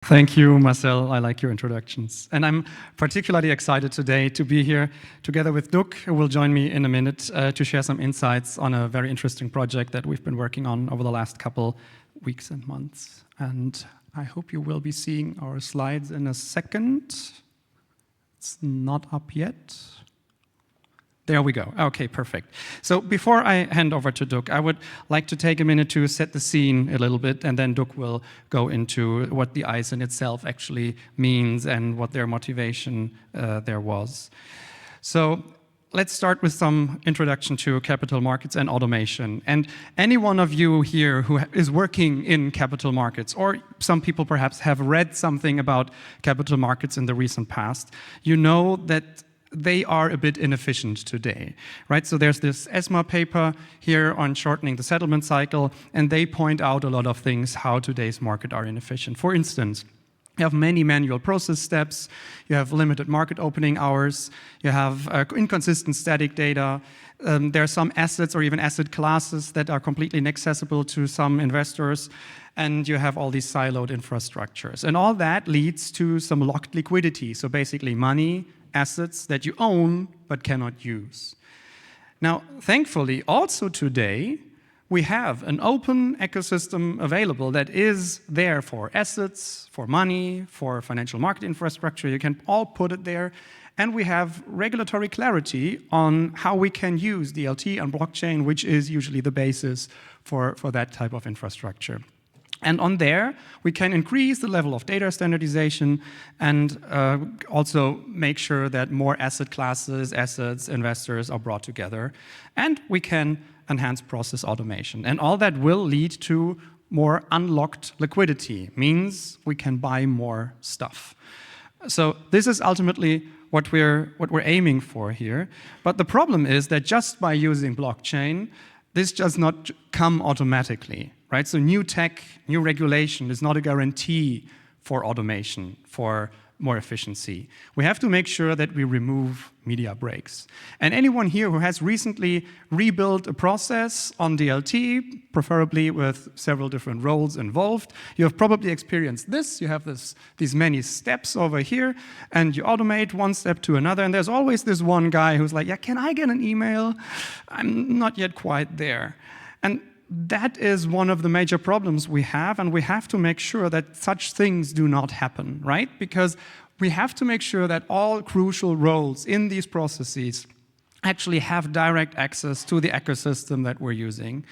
Thank you, Marcel. I like your introductions. And I'm particularly excited today to be here together with Duc, who will join me in a minute to share some insights on a very interesting project that we've been working on over the last couple weeks and months. And I hope you will be seeing our slides in a second. It's not up yet. There we go. Okay, perfect. So before I hand over to Duc, I would like to take a minute to set the scene a little bit, and then Duc will go into what the ISIN itself actually means and what their motivation there was. So let's start with some introduction to capital markets and automation. And any one of you here who is working in capital markets, or some people perhaps have read something about capital markets in the recent past, you know that they are a bit inefficient today, right? So there's this ESMA paper here on shortening the settlement cycle, and they point out a lot of things how today's market are inefficient. For instance, you have many manual process steps, you have limited market opening hours, you have inconsistent static data, there are some assets or even asset classes that are completely inaccessible to some investors, and you have all these siloed infrastructures. And all that leads to some locked liquidity, so basically money, assets that you own but cannot use. Now, thankfully, also today, we have an open ecosystem available that is there for assets, for money, for financial market infrastructure. You can all put it there. And we have regulatory clarity on how we can use DLT and blockchain, which is usually the basis for that type of infrastructure. And on there, we can increase the level of data standardization and also make sure that more asset classes, assets, investors are brought together. And we can enhance process automation. And all that will lead to more unlocked liquidity, means we can buy more stuff. So this is ultimately what we're aiming for here. But the problem is that just by using blockchain, this does not come automatically. Right? So new tech, new regulation is not a guarantee for automation, for more efficiency. We have to make sure that we remove media breaks. And anyone here who has recently rebuilt a process on DLT, preferably with several different roles involved, you have probably experienced this. You have these many steps over here, and you automate one step to another, and there's always this one guy who's like, yeah, can I get an email? I'm not yet quite there. And that is one of the major problems we have, and we have to make sure that such things do not happen, right? Because we have to make sure that all crucial roles in these processes actually have direct access to the ecosystem that we're using.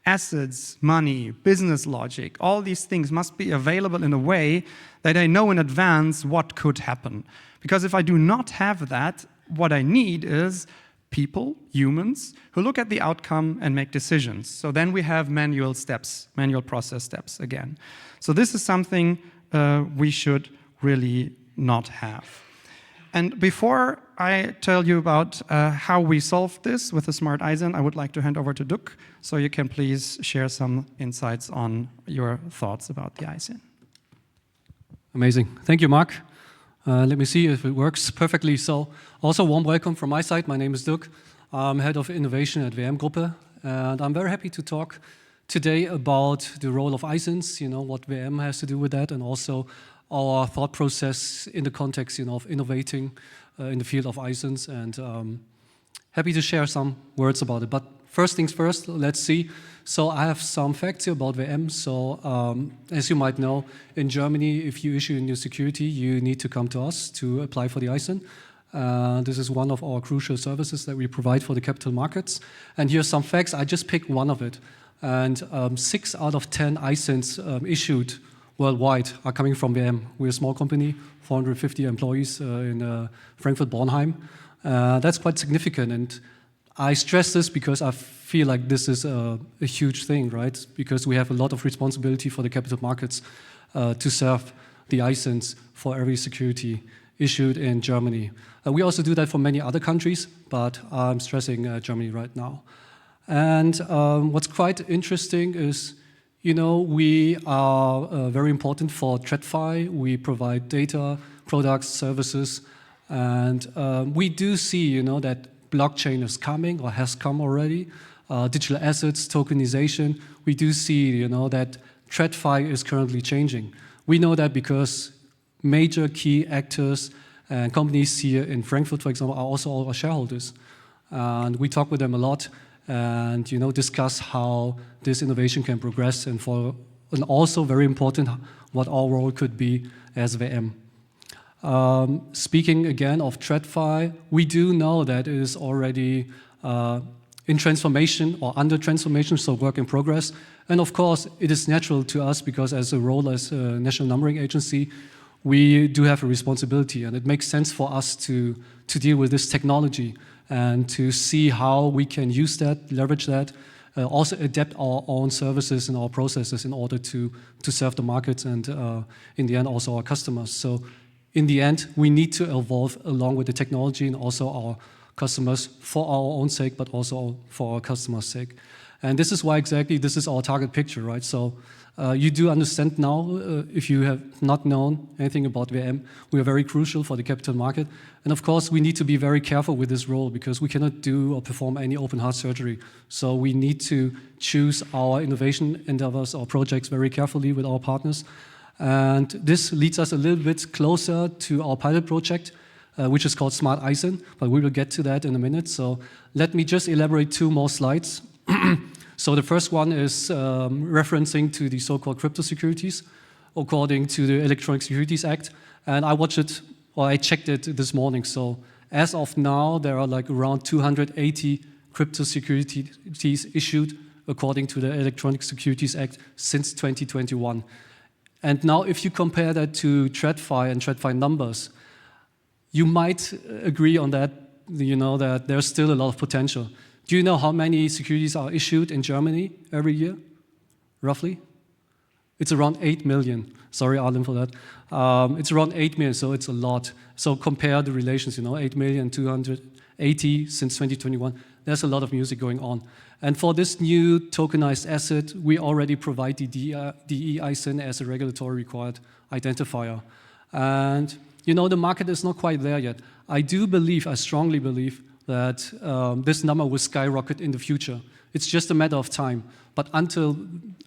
Assets, money, business logic, all these things must be available in a way that I know in advance what could happen. Because if I do not have that, what I need is people, humans, who look at the outcome and make decisions. So then we have manual steps, manual process steps again. So this is something we should really not have. And before I tell you about how we solved this with the smart ISIN, I would like to hand over to Duc, so you can please share some insights on your thoughts about the ISIN. Amazing. Thank you, Marc. Let me see if it works perfectly. So also warm welcome from my side. My name is Duc. I'm head of innovation at Gruppe, and I'm very happy to talk today about the role of ISINs, what VM has to do with that, and also our thought process in the context, of innovating in the field of ISINs, and happy to share some words about it. But first things first, let's see. So I have some facts here about VM. So as you might know, in Germany, if you issue a new security, you need to come to us to apply for the ISIN. This is one of our crucial services that we provide for the capital markets. And here's some facts. I just picked one of it. And 6 out of 10 ISINs issued worldwide are coming from VM. We're a small company, 450 employees in Frankfurt, Bornheim. That's quite significant. And I stress this because I feel like this is a huge thing, right? Because we have a lot of responsibility for the capital markets to serve the ISINs for every security issued in Germany. We also do that for many other countries, but I'm stressing Germany right now. And what's quite interesting is, we are very important for TradFi. We provide data, products, services, and we do see, that blockchain is coming or has come already. Digital assets, tokenization. We do see, that TradFi is currently changing. We know that because major key actors and companies here in Frankfurt, for example, are also our shareholders. And we talk with them a lot and discuss how this innovation can progress and also very important, what our role could be as VM. Speaking again of TradFi, we do know that it is already in transformation or under transformation, so work in progress. And of course, it is natural to us because as a role as a national numbering agency, we do have a responsibility, and it makes sense for us to deal with this technology and to see how we can use that, leverage that, also adapt our own services and our processes in order to serve the markets and in the end also our customers. So in the end, we need to evolve along with the technology and also our customers for our own sake, but also for our customers' sake. And this is why exactly this is our target picture, right? So you do understand now, if you have not known anything about VM, we are very crucial for the capital market. And of course, we need to be very careful with this role because we cannot do or perform any open heart surgery. So we need to choose our innovation endeavors or projects very carefully with our partners. And this leads us a little bit closer to our pilot project, which is called Smart ISIN, but we will get to that in a minute. So let me just elaborate 2 more slides. So the first one is referencing to the so-called crypto securities according to the Electronic Securities Act. And I checked it this morning. So as of now, there are like around 280 crypto securities issued according to the Electronic Securities Act since 2021. And now if you compare that to TradFi and TradFi numbers, you might agree on that, that there's still a lot of potential. Do you know how many securities are issued in Germany every year, roughly? It's around 8 million. Sorry, Arlen, for that. It's around 8 million, so it's a lot. So compare the relations, 8 million, 280 since 2021. There's a lot of music going on. And for this new tokenized asset, we already provide the DE ISIN as a regulatory required identifier. And, the market is not quite there yet. I strongly believe that this number will skyrocket in the future. It's just a matter of time. But until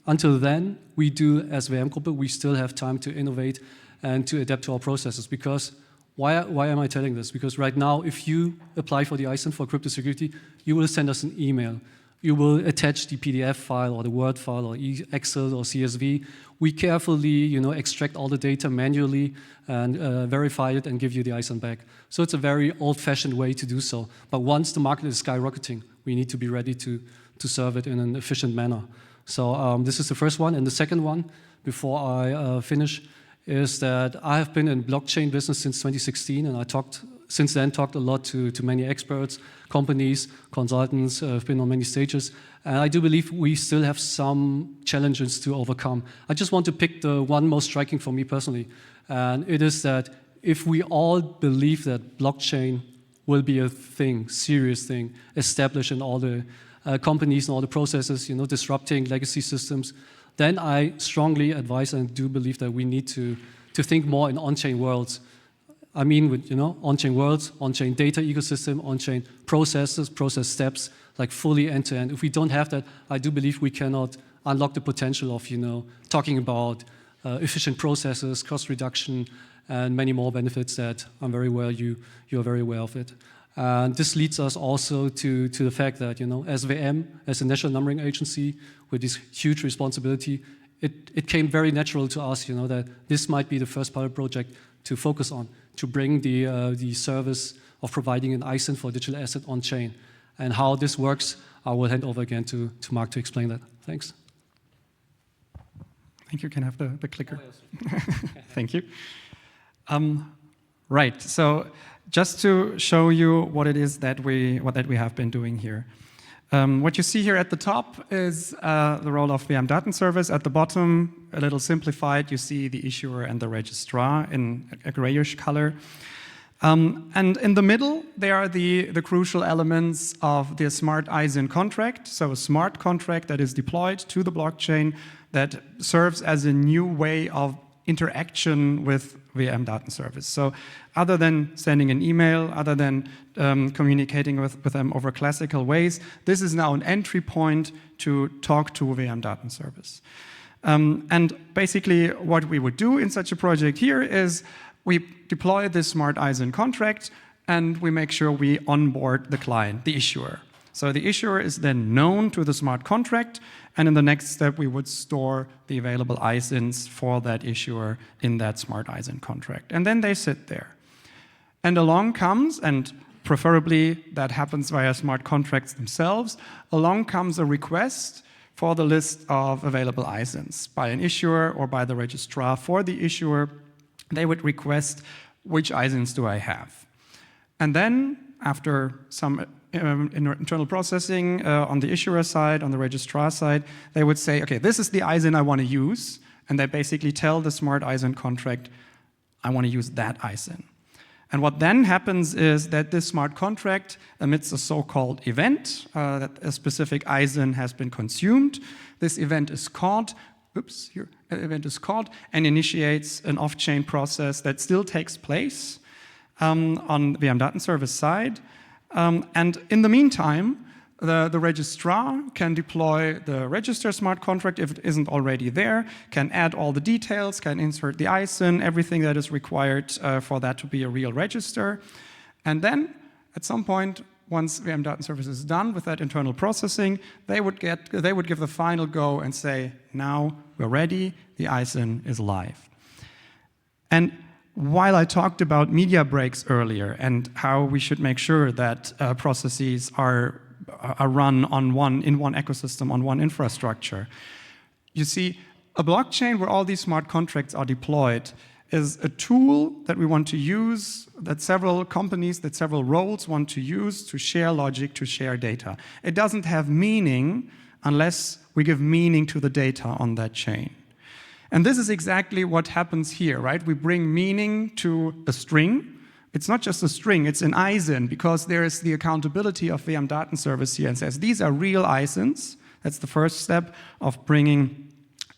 then, we do, as VM Gruppe, we still have time to innovate and to adapt to our processes. Because why am I telling this? Because right now, if you apply for the ISIN for crypto security, you will send us an email. You will attach the PDF file or the Word file or Excel or CSV. We carefully, extract all the data manually and verify it and give you the ISIN back. So it's a very old-fashioned way to do so. But once the market is skyrocketing, we need to be ready to serve it in an efficient manner. So this is the first one. And the second one, before I finish, is that I have been in blockchain business since 2016, and I since then talked a lot to many experts, companies, consultants, I've been on many stages, and I do believe we still have some challenges to overcome. I just want to pick the one most striking for me personally, and it is that if we all believe that blockchain will be a thing, serious thing, established in all the companies and all the processes, disrupting legacy systems, then I strongly advise and do believe that we need to think more in on-chain worlds. I mean, with on-chain worlds, on-chain data ecosystem, on-chain processes, process steps, like fully end-to-end. If we don't have that, I do believe we cannot unlock the potential of talking about efficient processes, cost reduction, and many more benefits that I'm very aware you are very aware of it. And this leads us also to the fact that as VM, as a national numbering agency with this huge responsibility, it came very natural to us that this might be the first pilot project to focus on, to bring the service of providing an ISIN for digital asset on chain. And how this works, I will hand over again to Marc to explain that. Thanks. I think you can have the clicker. Oh, yes. Thank you. Right, so just to show you what it is that we have been doing here. What you see here at the top is the role of VM Datenservice. At the bottom, a little simplified, you see the issuer and the registrar in a grayish color. And in the middle, there are the crucial elements of the smart ISIN contract. So a smart contract that is deployed to the blockchain that serves as a new way of interaction with VM Datenservice. So other than sending an email, other than communicating with them over classical ways, this is now an entry point to talk to VM Datenservice. And basically what we would do in such a project here is we deploy this smart ISIN contract and we make sure we onboard the client, the issuer. So the issuer is then known to the smart contract, and in the next step we would store the available ISINs for that issuer in that smart ISIN contract. And then they sit there. And along comes, and preferably that happens via smart contracts themselves, along comes a request for the list of available ISINs by an issuer or by the registrar. For the issuer, they would request, which ISINs do I have? And then, after some internal processing on the issuer side, on the registrar side, they would say, okay, this is the ISIN I want to use, and they basically tell the smart ISIN contract, I want to use that ISIN. And what then happens is that this smart contract emits a so-called event, that a specific ISIN has been consumed. This event is caught, and initiates an off-chain process that still takes place on VM Datenservice side. And in the meantime, the registrar can deploy the register smart contract if it isn't already there, can add all the details, can insert the ISIN, everything that is required for that to be a real register. And then, at some point, once VM Datenservice is done with that internal processing, they would give the final go and say, now we're ready, the ISIN is live. And while I talked about media breaks earlier and how we should make sure that processes are run in one ecosystem, on one infrastructure, you see, a blockchain where all these smart contracts are deployed is a tool that we want to use, that several companies, that several roles want to use to share logic, to share data. It doesn't have meaning unless we give meaning to the data on that chain. And this is exactly what happens here, right? We bring meaning to a string. It's not just a string, it's an ISIN, because there is the accountability of VM Datenservice here and says, these are real ISINs. That's the first step of bringing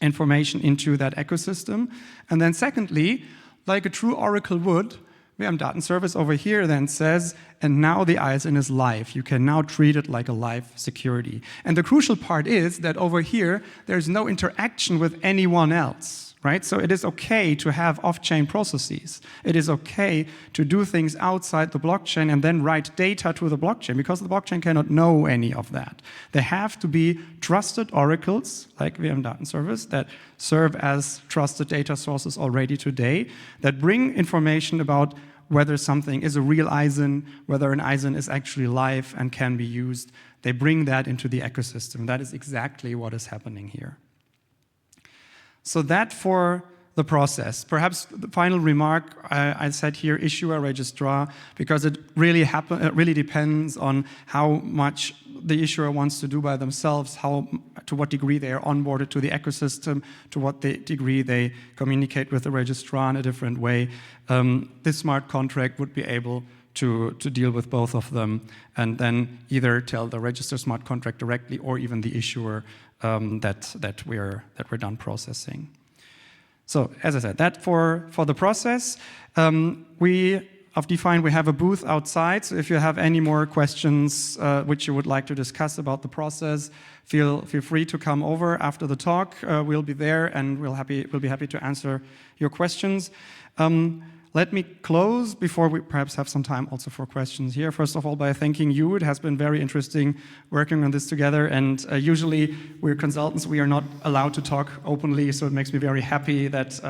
information into that ecosystem. And then secondly, like a true Oracle would, VM Datenservice over here then says, and now the ISIN is live. You can now treat it like a live security. And the crucial part is that over here, there's no interaction with anyone else, right? So it is okay to have off-chain processes. It is okay to do things outside the blockchain and then write data to the blockchain, because the blockchain cannot know any of that. They have to be trusted oracles, like VM Datenservice, that serve as trusted data sources already today, that bring information about whether something is a real ISIN, whether an ISIN is actually live and can be used. They bring that into the ecosystem. That is exactly what is happening here. So that for the process. Perhaps the final remark, I said here, issuer, registrar, because it really depends on how much the issuer wants to do by themselves, to what degree they are onboarded to the ecosystem, to what degree they communicate with the registrar in a different way. This smart contract would be able to deal with both of them, and then either tell the register smart contract directly or even the issuer that we're done processing. So, as I said, that for the process, we have a booth outside. So if you have any more questions which you would like to discuss about the process, feel free to come over after the talk. We'll be there, and we'll be happy to answer your questions. Let me close before we perhaps have some time also for questions here. First of all, by thanking you. It has been very interesting working on this together. And usually we're consultants. We are not allowed to talk openly. So it makes me very happy that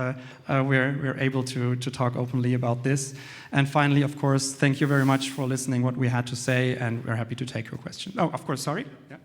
we're able to talk openly about this. And finally, of course, thank you very much for listening what we had to say. And we're happy to take your questions. Oh, of course, sorry. Yeah.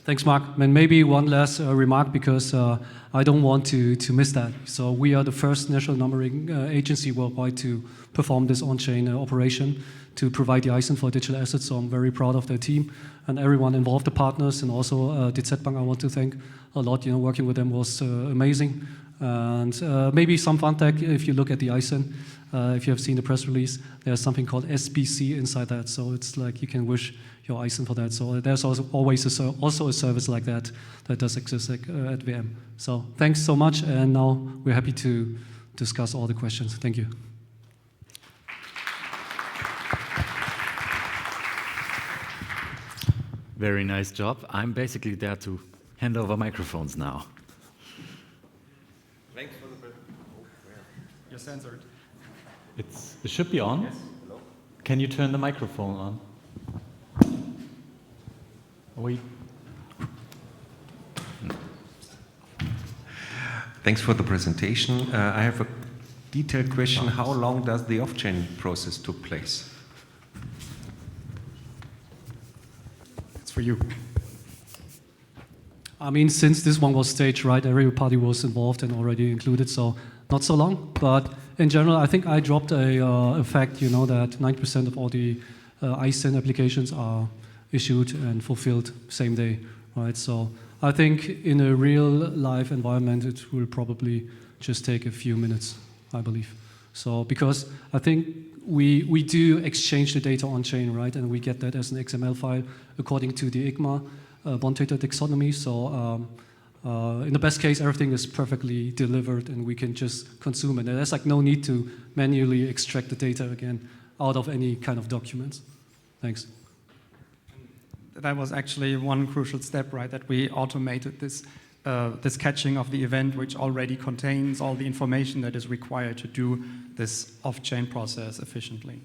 Thanks, Marc. And maybe one last remark, because I don't want to miss that. So we are the first national numbering agency worldwide to perform this on-chain operation to provide the ISIN for digital assets. So I'm very proud of the team and everyone involved, the partners, and also DZ Bank. I want to thank a lot. Working with them was amazing. And maybe some fun tech, if you look at the ISIN, if you have seen the press release, there's something called SBC inside that. So it's like you can wish your ISIN for that. So there's also always a service like that does exist at VM. So thanks so much, and now we're happy to discuss all the questions. Thank you. Very nice job. I'm basically there to hand over microphones now. You're censored. It should be on. Yes. Hello? Can you turn the microphone on? Wait. Thanks for the presentation. I have a detailed question. How long does the off-chain process took place? It's for you. I mean, since this one was staged, right, every party was involved and already included, so not so long. But in general, I think I dropped a fact, you know, that 90% of all the ISIN applications are issued and fulfilled same day, right? So I think in a real life environment, it will probably just take a few minutes, I believe. So because I think we do exchange the data on chain, right? And we get that as an XML file according to the IGMA bond data taxonomy. So in the best case, everything is perfectly delivered and we can just consume it. And there's like no need to manually extract the data again out of any kind of documents. Thanks. That was actually one crucial step, right? That we automated this this catching of the event, which already contains all the information that is required to do this off-chain process efficiently.